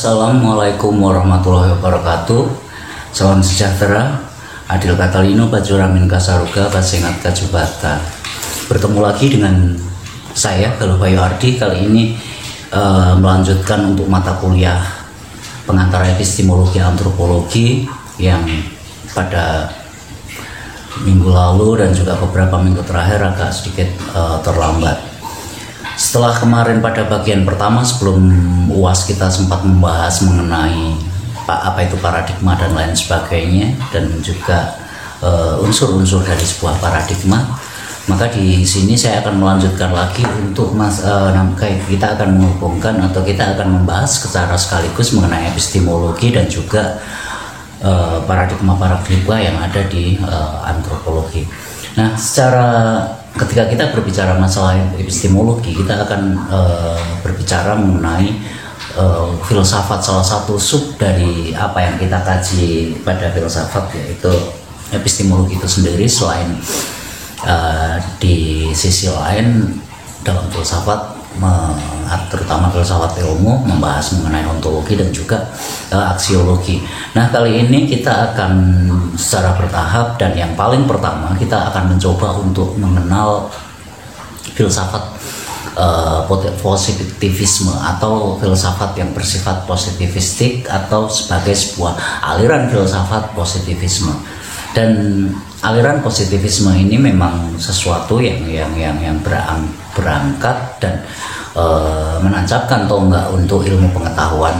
Assalamualaikum warahmatullahi wabarakatuh. Salam sejahtera. Adil Katalino Bajuramin Kasaruga Basengat Kajubata. Bertemu lagi dengan saya Galuh Bayu Ardi. Kali ini melanjutkan untuk mata kuliah pengantar epistemologi antropologi yang pada minggu lalu dan juga beberapa minggu terakhir agak sedikit terlambat. Setelah kemarin pada bagian pertama sebelum UAS kita sempat membahas mengenai apa itu paradigma dan lain sebagainya, dan juga unsur-unsur dari sebuah paradigma, maka di sini saya akan melanjutkan lagi untuk kita akan menghubungkan atau kita akan membahas secara sekaligus mengenai epistemologi dan juga paradigma-paradigma yang ada di antropologi. Nah, ketika kita berbicara masalah epistemologi, kita akan berbicara mengenai filsafat, salah satu sub dari apa yang kita kaji pada filsafat, yaitu epistemologi itu sendiri. Selain di sisi lain dalam filsafat, terutama filsafat ilmu, membahas mengenai ontologi dan juga aksiologi. Nah, kali ini kita akan secara bertahap, dan yang paling pertama kita akan mencoba untuk mengenal filsafat positivisme atau filsafat yang bersifat positivistik atau sebagai sebuah aliran filsafat positivisme. Dan aliran positivisme ini memang sesuatu yang berangkat dan menancapkan tonggak untuk ilmu pengetahuan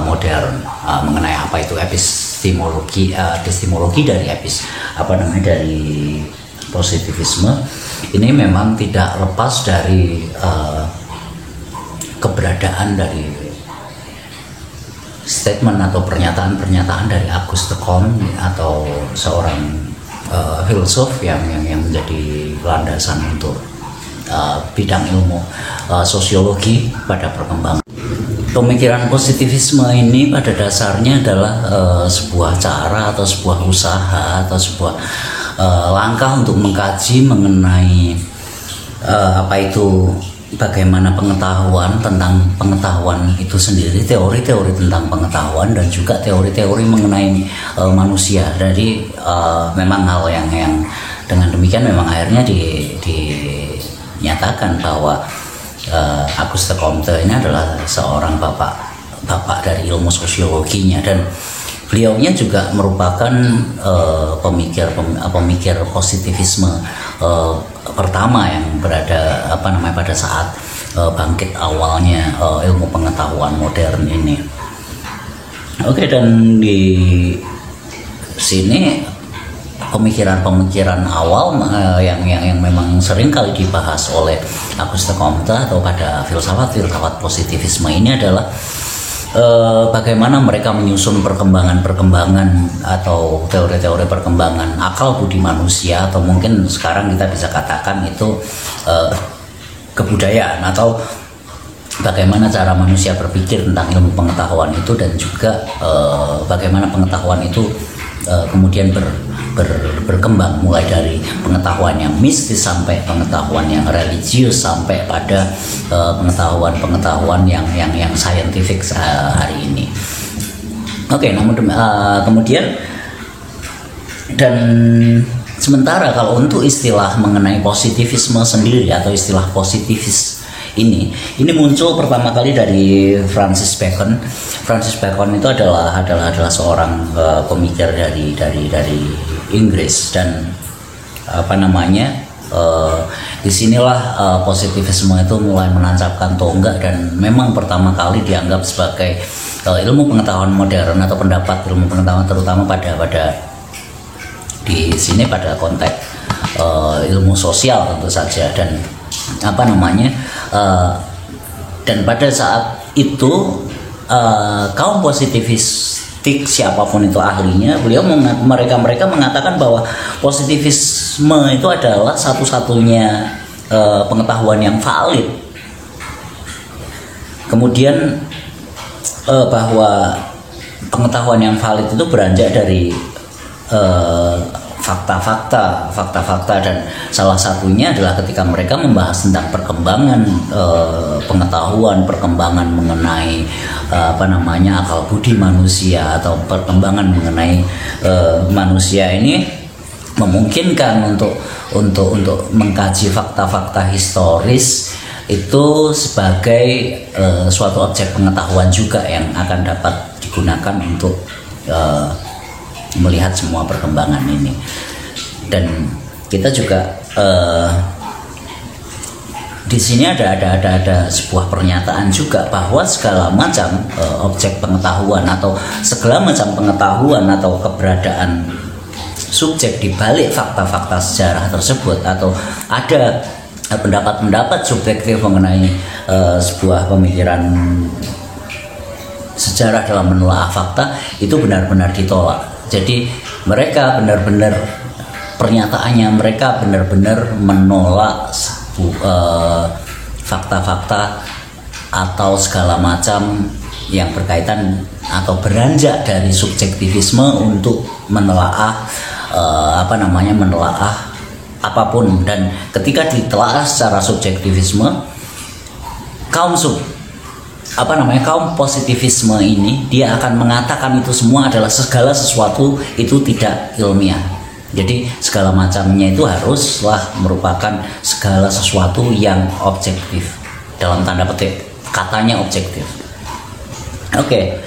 modern mengenai apa itu epistemologi dari dari positivisme. Ini memang tidak lepas dari keberadaan dari statement atau pernyataan-pernyataan dari Auguste Comte, atau seorang filsuf yang menjadi landasan untuk bidang ilmu sosiologi pada perkembangan. Pemikiran positivisme ini pada dasarnya adalah sebuah cara atau sebuah usaha atau sebuah langkah untuk mengkaji mengenai bagaimana pengetahuan tentang pengetahuan itu sendiri, teori-teori tentang pengetahuan, dan juga teori-teori mengenai manusia. Jadi memang hal yang dengan demikian memang akhirnya dinyatakan bahwa Auguste Comte ini adalah seorang bapak dari ilmu sosiologinya, dan beliaunya juga merupakan pemikir positivisme pertama yang berada pada saat bangkit awalnya ilmu pengetahuan modern ini. Oke, dan di sini pemikiran awal yang memang sering kali dibahas oleh Auguste Comte atau pada filsafat positivisme ini adalah bagaimana mereka menyusun perkembangan atau teori-teori perkembangan akal budi manusia, atau mungkin sekarang kita bisa katakan itu kebudayaan, atau bagaimana cara manusia berpikir tentang ilmu pengetahuan itu, dan juga bagaimana pengetahuan itu kemudian berkembang mulai dari pengetahuan yang mistis sampai pengetahuan yang religius sampai pada pengetahuan yang saintifik hari ini. Oke, namun kemudian, dan sementara kalau untuk istilah mengenai positivisme sendiri atau istilah positivis ini muncul pertama kali dari Francis Bacon. Francis Bacon itu adalah seorang pemikir dari Inggris, dan disinilah positivisme itu mulai menancapkan tonggak, dan memang pertama kali dianggap sebagai ilmu pengetahuan modern atau pendapat ilmu pengetahuan, terutama pada di sini pada konteks ilmu sosial tentu saja, dan dan pada saat itu kaum positivistik, siapapun itu ahlinya, mereka mengatakan bahwa positivisme itu adalah satu-satunya pengetahuan yang valid. Kemudian bahwa pengetahuan yang valid itu beranjak dari fakta-fakta dan salah satunya adalah ketika mereka membahas tentang perkembangan pengetahuan, perkembangan mengenai akal budi manusia atau perkembangan mengenai manusia ini memungkinkan untuk mengkaji fakta-fakta historis itu sebagai suatu objek pengetahuan juga yang akan dapat digunakan untuk melihat semua perkembangan ini. Dan kita juga di sini ada sebuah pernyataan juga bahwa segala macam objek pengetahuan atau segala macam pengetahuan atau keberadaan subjek di balik fakta-fakta sejarah tersebut, atau ada pendapat-pendapat subjektif mengenai sebuah pemikiran sejarah dalam menelaah fakta, itu benar-benar ditolak. Jadi mereka benar-benar pernyataannya, mereka benar-benar menolak fakta-fakta atau segala macam yang berkaitan atau beranjak dari subjektivisme untuk menelaah menelaah apapun. Dan ketika ditelaah secara subjektivisme, kaum positivisme ini dia akan mengatakan itu semua adalah segala sesuatu itu tidak ilmiah. Jadi segala macamnya itu haruslah merupakan segala sesuatu yang objektif, dalam tanda petik katanya objektif. Oke.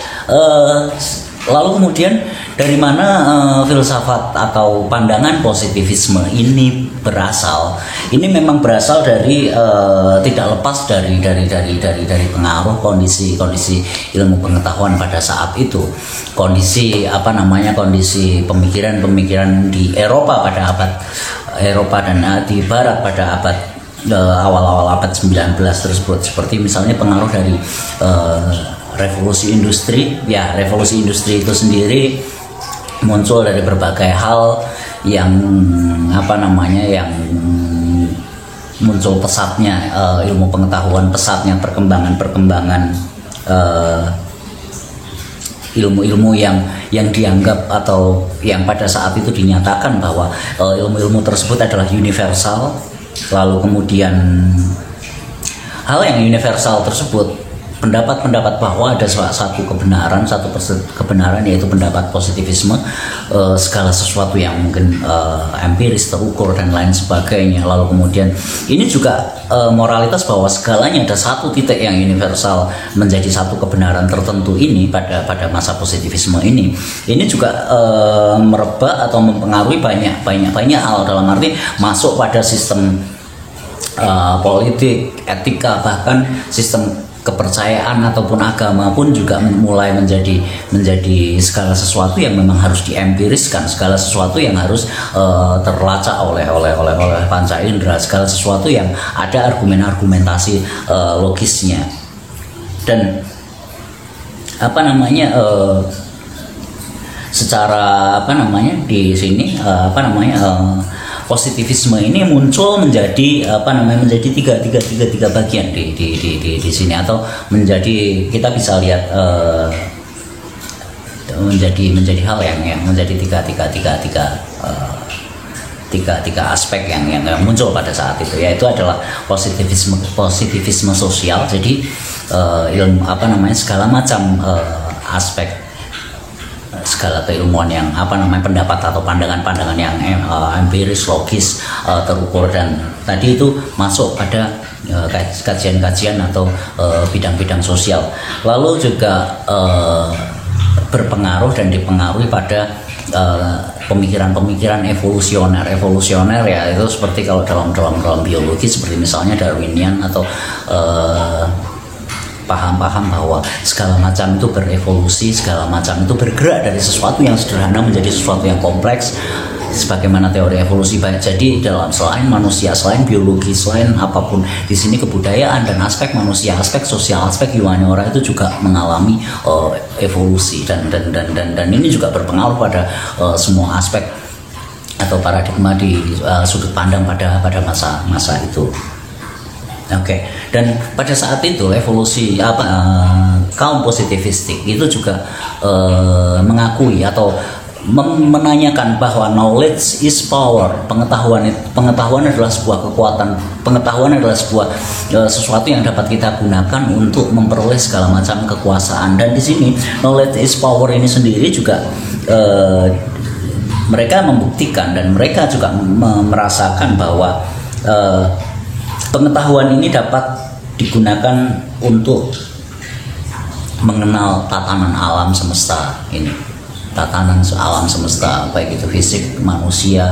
Lalu kemudian dari mana filsafat atau pandangan positivisme ini berasal? Ini memang berasal dari tidak lepas dari pengaruh kondisi ilmu pengetahuan pada saat itu. Kondisi pemikiran di Eropa dan di Barat pada abad awal-awal abad 19 tersebut, seperti misalnya pengaruh dari revolusi industri. Ya, revolusi industri itu sendiri muncul dari berbagai hal yang yang muncul pesatnya ilmu pengetahuan, pesatnya perkembangan ilmu-ilmu yang dianggap atau yang pada saat itu dinyatakan bahwa ilmu-ilmu tersebut adalah universal. Lalu kemudian hal yang universal tersebut, pendapat-pendapat bahwa ada satu kebenaran yaitu pendapat positivisme, segala sesuatu yang mungkin empiris, terukur dan lain sebagainya. Lalu kemudian ini juga moralitas bahwa segalanya ada satu titik yang universal menjadi satu kebenaran tertentu ini pada masa positivisme ini juga merebak atau mempengaruhi banyak hal, dalam arti masuk pada sistem politik, etika, bahkan sistem kepercayaan ataupun agama pun juga mulai menjadi segala sesuatu yang memang harus diempiriskan, segala sesuatu yang harus terlacak oleh panca indera, segala sesuatu yang ada argumentasi logisnya. Dan di sini positivisme ini muncul menjadi tiga bagian di sini, atau kita bisa lihat menjadi hal yang menjadi tiga aspek yang muncul pada saat itu, yaitu adalah positivisme sosial. Jadi segala macam aspek, segala keilmuan yang pendapat atau pandangan yang empiris, logis, terukur, dan tadi itu masuk pada kajian-kajian atau bidang-bidang sosial. Lalu juga berpengaruh dan dipengaruhi pada pemikiran-pemikiran evolusioner ya, itu seperti kalau dalam biologi seperti misalnya Darwinian, atau paham-paham bahwa segala macam itu berevolusi, segala macam itu bergerak dari sesuatu yang sederhana menjadi sesuatu yang kompleks, sebagaimana teori evolusi. Jadi selain manusia, selain biologi, selain apapun, di sini kebudayaan dan aspek manusia, aspek sosial, aspek humaniora itu juga mengalami evolusi, dan ini juga berpengaruh pada semua aspek atau paradigma di sudut pandang pada masa itu. Oke. Dan pada saat itu evolusi kaum positivistik itu juga mengakui atau menanyakan bahwa knowledge is power, pengetahuan adalah sebuah kekuatan, pengetahuan adalah sebuah sesuatu yang dapat kita gunakan untuk memperoleh segala macam kekuasaan. Dan di sini knowledge is power ini sendiri juga mereka membuktikan dan mereka juga merasakan bahwa pengetahuan ini dapat digunakan untuk mengenal tatanan alam semesta ini. Tatanan alam semesta, baik itu fisik manusia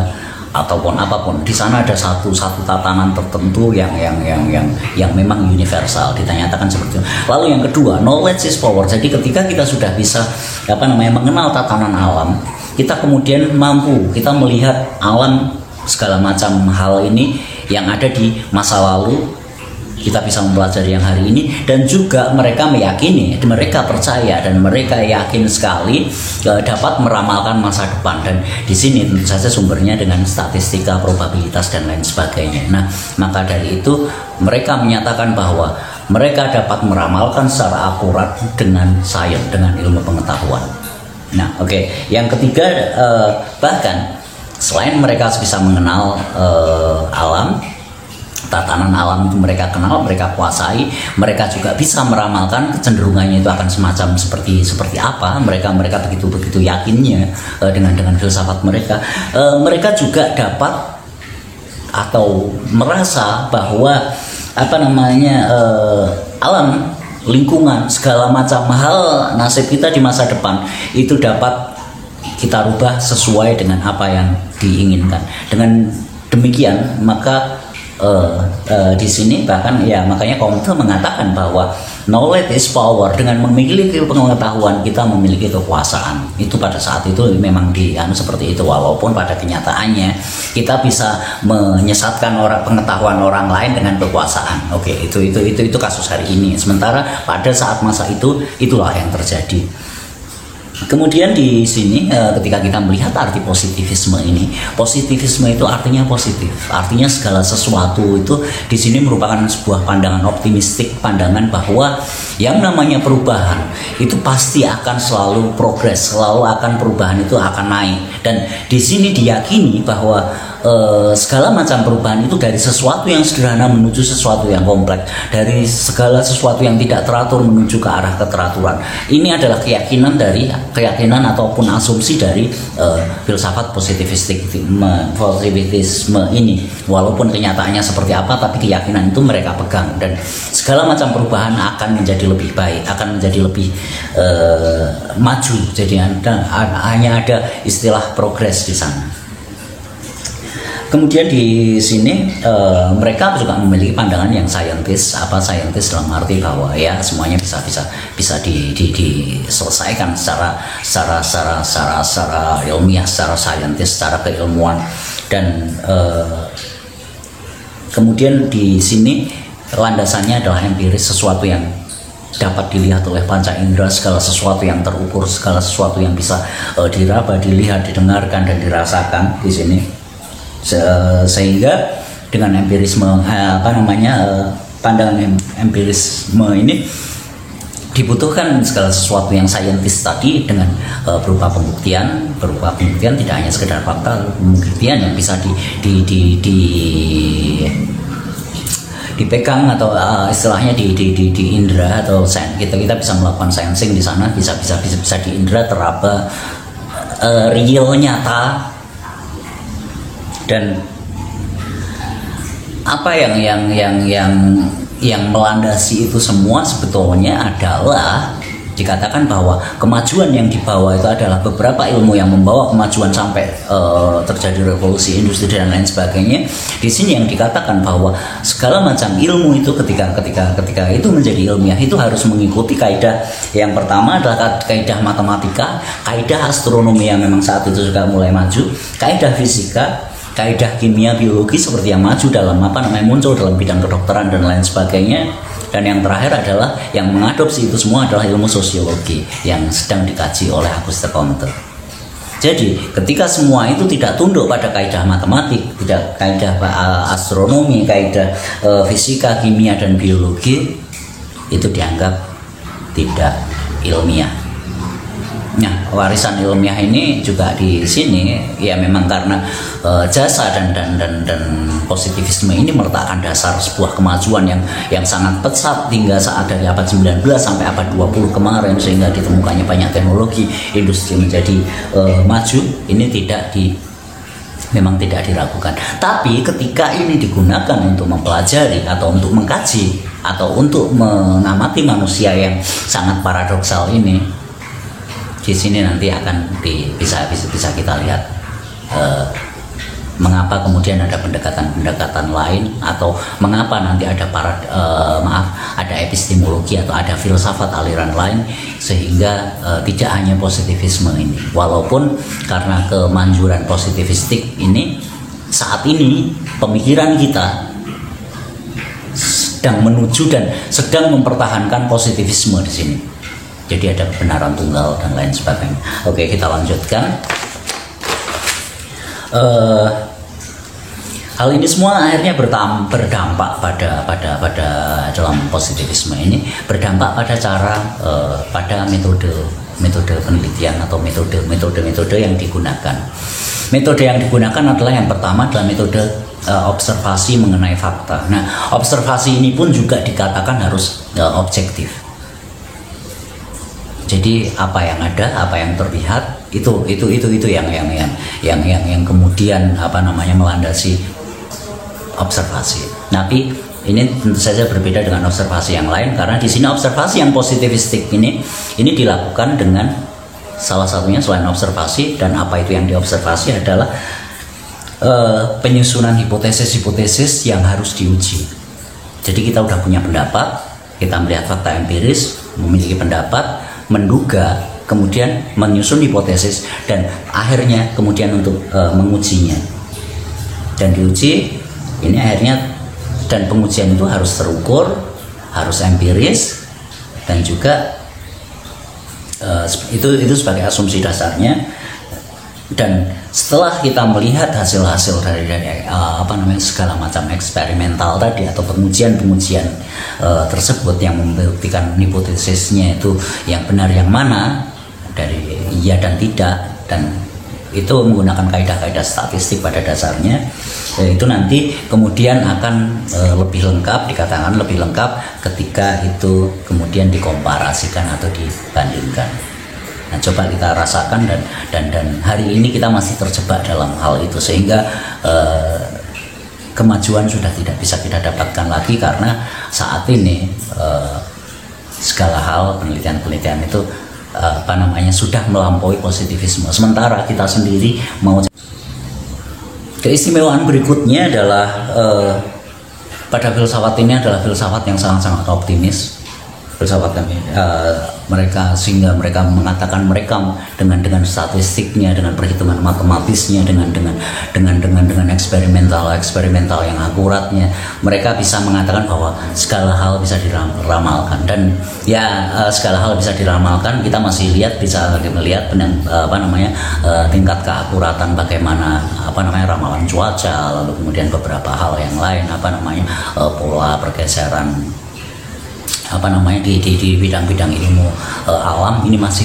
ataupun apapun, di sana ada satu tatanan tertentu yang memang universal, ditanyatakan seperti itu. Lalu yang kedua, knowledge is power. Jadi ketika kita sudah bisa mengenal tatanan alam, kita kemudian mampu kita melihat alam segala macam hal ini yang ada di masa lalu. Kita bisa mempelajari yang hari ini, dan juga mereka meyakini, mereka percaya dan mereka yakin sekali dapat meramalkan masa depan. Dan di sini tentu saja sumbernya dengan statistika, probabilitas dan lain sebagainya. Nah, maka dari itu mereka menyatakan bahwa mereka dapat meramalkan secara akurat dengan sains, dengan ilmu pengetahuan. Nah, oke. Yang ketiga, bahkan selain mereka bisa mengenal alam, tatanan alam itu mereka kenal, mereka kuasai, mereka juga bisa meramalkan kecenderungannya itu akan semacam seperti apa. Mereka begitu yakinnya dengan filsafat mereka. Mereka juga dapat atau merasa bahwa alam, lingkungan, segala macam hal nasib kita di masa depan itu dapat kita rubah sesuai dengan apa yang diinginkan. Dengan demikian maka di sini bahkan makanya Comte mengatakan bahwa knowledge is power. Dengan memiliki pengetahuan kita memiliki kekuasaan. Itu pada saat itu memang seperti itu, walaupun pada kenyataannya kita bisa menyesatkan pengetahuan orang lain dengan kekuasaan. Oke, itu kasus hari ini. Sementara pada saat masa itu itulah yang terjadi. Kemudian di sini ketika kita melihat arti positivisme ini, positivisme itu artinya positif, artinya segala sesuatu itu di sini merupakan sebuah pandangan optimistik, pandangan bahwa yang namanya perubahan itu pasti akan selalu progres, selalu akan perubahan itu akan naik. Dan di sini diyakini bahwa segala macam perubahan itu dari sesuatu yang sederhana menuju sesuatu yang kompleks, dari segala sesuatu yang tidak teratur menuju ke arah keteraturan. Ini adalah keyakinan ataupun asumsi dari filsafat positivisme ini. Walaupun kenyataannya seperti apa, tapi keyakinan itu mereka pegang, dan segala macam perubahan akan menjadi lebih baik, akan menjadi lebih maju. Jadi hanya ada istilah progres di sana. Kemudian di sini mereka juga memiliki pandangan yang saintis dalam arti bahwa semuanya bisa diselesaikan secara ilmiah, secara saintis, secara keilmuan. Dan kemudian di sini landasannya adalah empiris, sesuatu yang dapat dilihat oleh panca indera, segala sesuatu yang terukur, segala sesuatu yang bisa diraba, dilihat, didengarkan dan dirasakan di sini. Sehingga dengan empirisme pandangan empirisme ini dibutuhkan segala sesuatu yang saintis tadi dengan berupa pembuktian tidak hanya sekedar fakta, pembuktian yang bisa dipegang atau istilahnya di indera atau kita bisa melakukan sensing di sana, bisa di indera, teraba, real, nyata. Dan apa yang melandasi itu semua sebetulnya adalah dikatakan bahwa kemajuan yang dibawa itu adalah beberapa ilmu yang membawa kemajuan sampai terjadi revolusi industri dan lain sebagainya. Di sini yang dikatakan bahwa segala macam ilmu itu ketika itu menjadi ilmiah itu harus mengikuti kaidah. Yang pertama adalah kaidah matematika, kaidah astronomi yang memang saat itu juga mulai maju, kaidah fisika, kaidah kimia, biologi seperti yang maju dalam muncul dalam bidang kedokteran dan lain sebagainya. Dan yang terakhir adalah yang mengadopsi itu semua adalah ilmu sosiologi yang sedang dikaji oleh Auguste Comte. Jadi ketika semua itu tidak tunduk pada kaidah matematik, tidak kaidah astronomi, kaidah fisika, kimia dan biologi, itu dianggap tidak ilmiah. Nah, warisan ilmiah ini juga di sini ya memang karena jasa dan positivisme ini meletakkan dasar sebuah kemajuan yang sangat pesat hingga saat dari abad 19 sampai abad 20 kemarin, sehingga ditemukannya banyak teknologi, industri menjadi maju. Ini memang tidak diragukan. Tapi ketika ini digunakan untuk mempelajari atau untuk mengkaji atau untuk mengamati manusia yang sangat paradoksal ini, di sini nanti akan bisa kita lihat mengapa kemudian ada pendekatan lain, atau mengapa nanti ada ada epistemologi atau ada filsafat aliran lain, sehingga tidak hanya positivisme ini. Walaupun karena kemanjuran positivistik ini, saat ini pemikiran kita sedang menuju dan sedang mempertahankan positivisme di sini. Jadi ada kebenaran tunggal dan lain sebagainya. Oke, kita lanjutkan. Hal ini semua akhirnya berdampak pada dalam positivisme ini, berdampak pada cara pada metode penelitian atau metode yang digunakan. Metode yang digunakan adalah, yang pertama adalah metode observasi mengenai fakta. Nah, observasi ini pun juga dikatakan harus objektif. Jadi apa yang ada, apa yang terlihat itu yang kemudian melandasi observasi. Tapi ini tentu saja berbeda dengan observasi yang lain, karena di sini observasi yang positivistik ini dilakukan dengan salah satunya selain observasi, dan apa itu yang diobservasi adalah penyusunan hipotesis yang harus diuji. Jadi kita udah punya pendapat, kita melihat fakta empiris, memiliki pendapat, menduga, kemudian menyusun hipotesis, dan akhirnya kemudian untuk mengujinya dan diuji. Ini akhirnya, dan pengujian itu harus terukur, harus empiris, dan juga itu sebagai asumsi dasarnya. Dan setelah kita melihat hasil-hasil dari segala macam eksperimental tadi atau pengujian tersebut yang membuktikan hipotesisnya itu yang benar yang mana, dari iya dan tidak, dan itu menggunakan kaidah-kaidah statistik pada dasarnya, itu nanti kemudian akan lebih lengkap, dikatakan lebih lengkap ketika itu kemudian dikomparasikan atau dibandingkan. Nah, coba kita rasakan, dan hari ini kita masih terjebak dalam hal itu, sehingga kemajuan sudah tidak bisa kita dapatkan lagi, karena saat ini segala hal penelitian itu sudah melampaui positivisme. Sementara kita sendiri mau. Keistimewaan berikutnya adalah pada filsafat ini adalah filsafat yang sangat-sangat optimis. Filsafat mereka, sehingga mereka mengatakan mereka dengan statistiknya, dengan perhitungan matematisnya, dengan eksperimental yang akuratnya, mereka bisa mengatakan bahwa segala hal bisa diramalkan. Dan segala hal bisa diramalkan, kita masih bisa melihat tingkat keakuratan bagaimana ramalan cuaca, lalu kemudian beberapa hal yang lain, pola pergeseran di bidang-bidang ilmu alam ini masih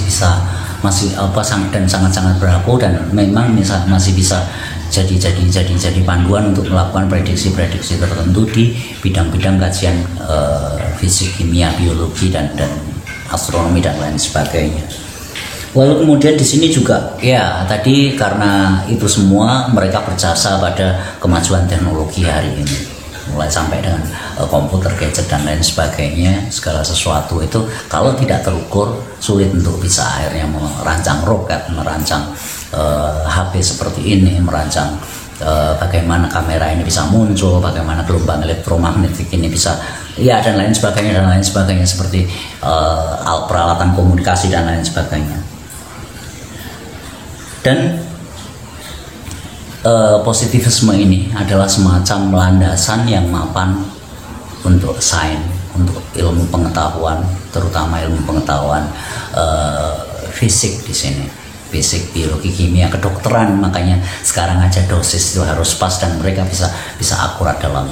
sangat-sangat berlaku, dan memang masih bisa jadi panduan untuk melakukan prediksi-prediksi tertentu di bidang-bidang kajian fisik, kimia, biologi, dan astronomi dan lain sebagainya. Lalu kemudian di sini juga tadi karena itu semua mereka berjasa pada kemajuan teknologi hari ini, mulai sampai dengan komputer, gadget, dan lain sebagainya. Segala sesuatu itu kalau tidak terukur, sulit untuk bisa akhirnya merancang roket, merancang HP seperti ini, merancang bagaimana kamera ini bisa muncul, bagaimana gelombang elektromagnetik ini bisa, dan lain sebagainya, seperti peralatan komunikasi dan lain sebagainya. Dan positivisme ini adalah semacam landasan yang mapan untuk sains, untuk ilmu pengetahuan, terutama ilmu pengetahuan fisik di sini, fisik, biologi, kimia, kedokteran. Makanya sekarang aja dosis itu harus pas, dan mereka bisa akurat dalam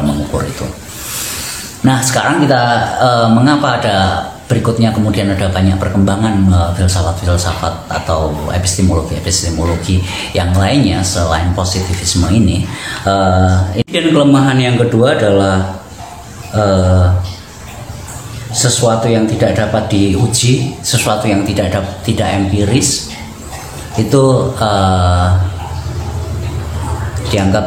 mengukur itu. Nah, sekarang kita mengapa ada berikutnya kemudian ada banyak perkembangan filsafat-filsafat atau epistemologi yang lainnya selain positivisme ini. Dan kelemahan yang kedua adalah sesuatu yang tidak dapat diuji, sesuatu yang tidak empiris itu dianggap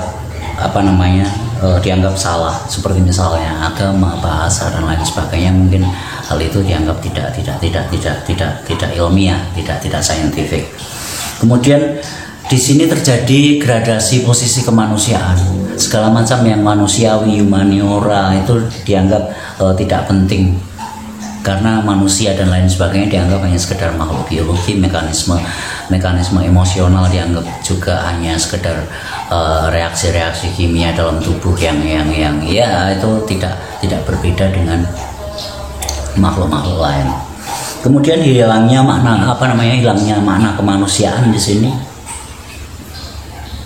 dianggap salah, seperti misalnya agama, bahasa dan lain sebagainya. Mungkin hal itu dianggap tidak ilmiah, tidak saintifik. Kemudian di sini terjadi gradasi posisi kemanusiaan. Segala macam yang manusiawi, humaniora itu dianggap tidak penting, karena manusia dan lain sebagainya dianggap hanya sekedar makhluk biologi. Mekanisme emosional dianggap juga hanya sekedar reaksi-reaksi kimia dalam tubuh yang ya itu tidak berbeda dengan makhluk-makhluk lain. Kemudian hilangnya makna kemanusiaan di sini,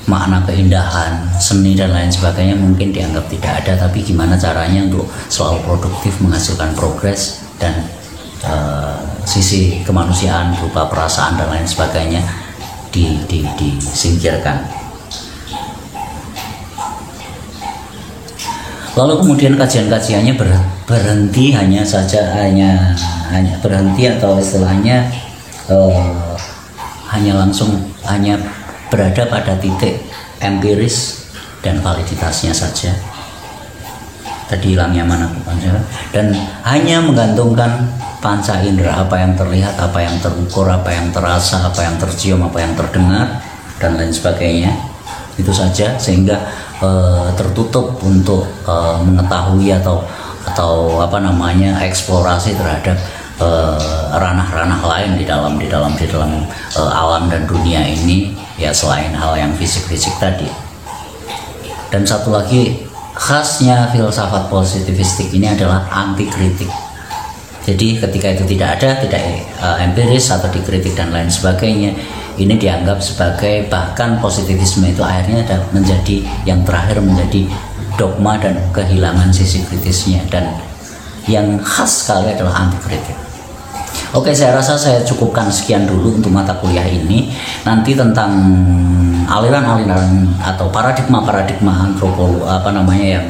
makna keindahan, seni dan lain sebagainya mungkin dianggap tidak ada. Tapi gimana caranya untuk selalu produktif, menghasilkan progres, dan sisi kemanusiaan berupa perasaan dan lain sebagainya disingkirkan. Lalu kemudian kajian-kajiannya berhenti hanya berhenti, atau istilahnya hanya berada pada titik empiris dan validitasnya saja. Tadi hilangnya mana panca, dan hanya menggantungkan panca indera, apa yang terlihat, apa yang terukur, apa yang terasa, apa yang tercium, apa yang terdengar dan lain sebagainya. Itu saja, sehingga tertutup untuk mengetahui atau eksplorasi terhadap ranah-ranah lain di dalam alam dan dunia ini, ya selain hal yang fisik-fisik tadi. Dan satu lagi, khasnya filsafat positivistik ini adalah anti kritik. Jadi ketika itu tidak empiris atau dikritik dan lain sebagainya, ini dianggap sebagai, bahkan positivisme itu akhirnya menjadi yang terakhir, menjadi dogma dan kehilangan sisi kritisnya. Dan yang khas sekali adalah anti kritik. Oke, saya rasa saya cukupkan sekian dulu untuk mata kuliah ini. Nanti tentang aliran-aliran atau paradigma antropologi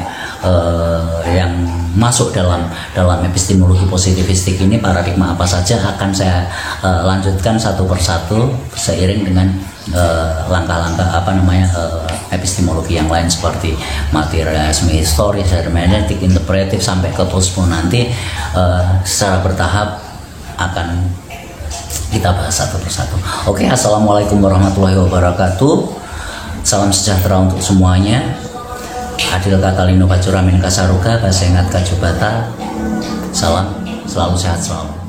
yang masuk dalam epistemologi positivistik ini, paradigma apa saja akan saya lanjutkan satu persatu seiring dengan langkah-langkah epistemologi yang lain seperti materialisme, historis, hermeneutik, interpretif sampai ke posmo. Nanti secara bertahap akan kita bahas satu persatu. Oke, assalamualaikum warahmatullahi wabarakatuh. Salam sejahtera untuk semuanya. Adil Katalino Pacuramin Kasaruga, Basengat Kajubata. Salam, selalu sehat selalu.